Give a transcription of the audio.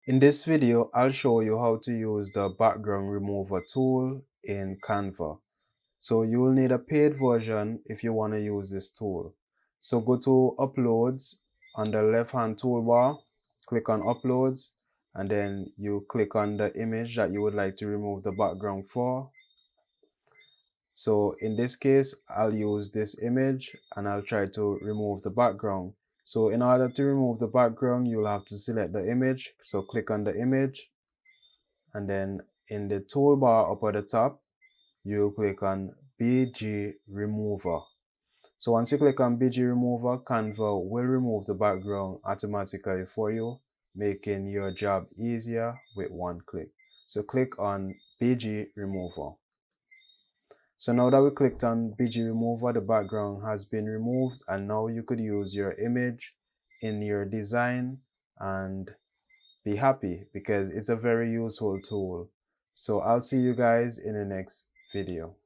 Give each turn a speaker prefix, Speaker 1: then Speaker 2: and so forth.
Speaker 1: In this video, I'll show you how to use the background remover tool in Canva. So you will need a paid version if you want to use this tool. So go to Uploads on the left hand toolbar, click on Uploads, and then you click on the image that you would like to remove the background for. So in this case, I'll use this image and I'll try to remove the background. So in order to remove the background, you'll have to select the image. So click on the image, and then in the toolbar up at the top, you click on BG Remover. So once you click on BG Remover, Canva will remove the background automatically for you, making your job easier with one click. So click on BG Remover. So now that we clicked on BG Remover, the background has been removed, and now you could use your image in your design and be happy because it's a very useful tool. So I'll see you guys in the next video.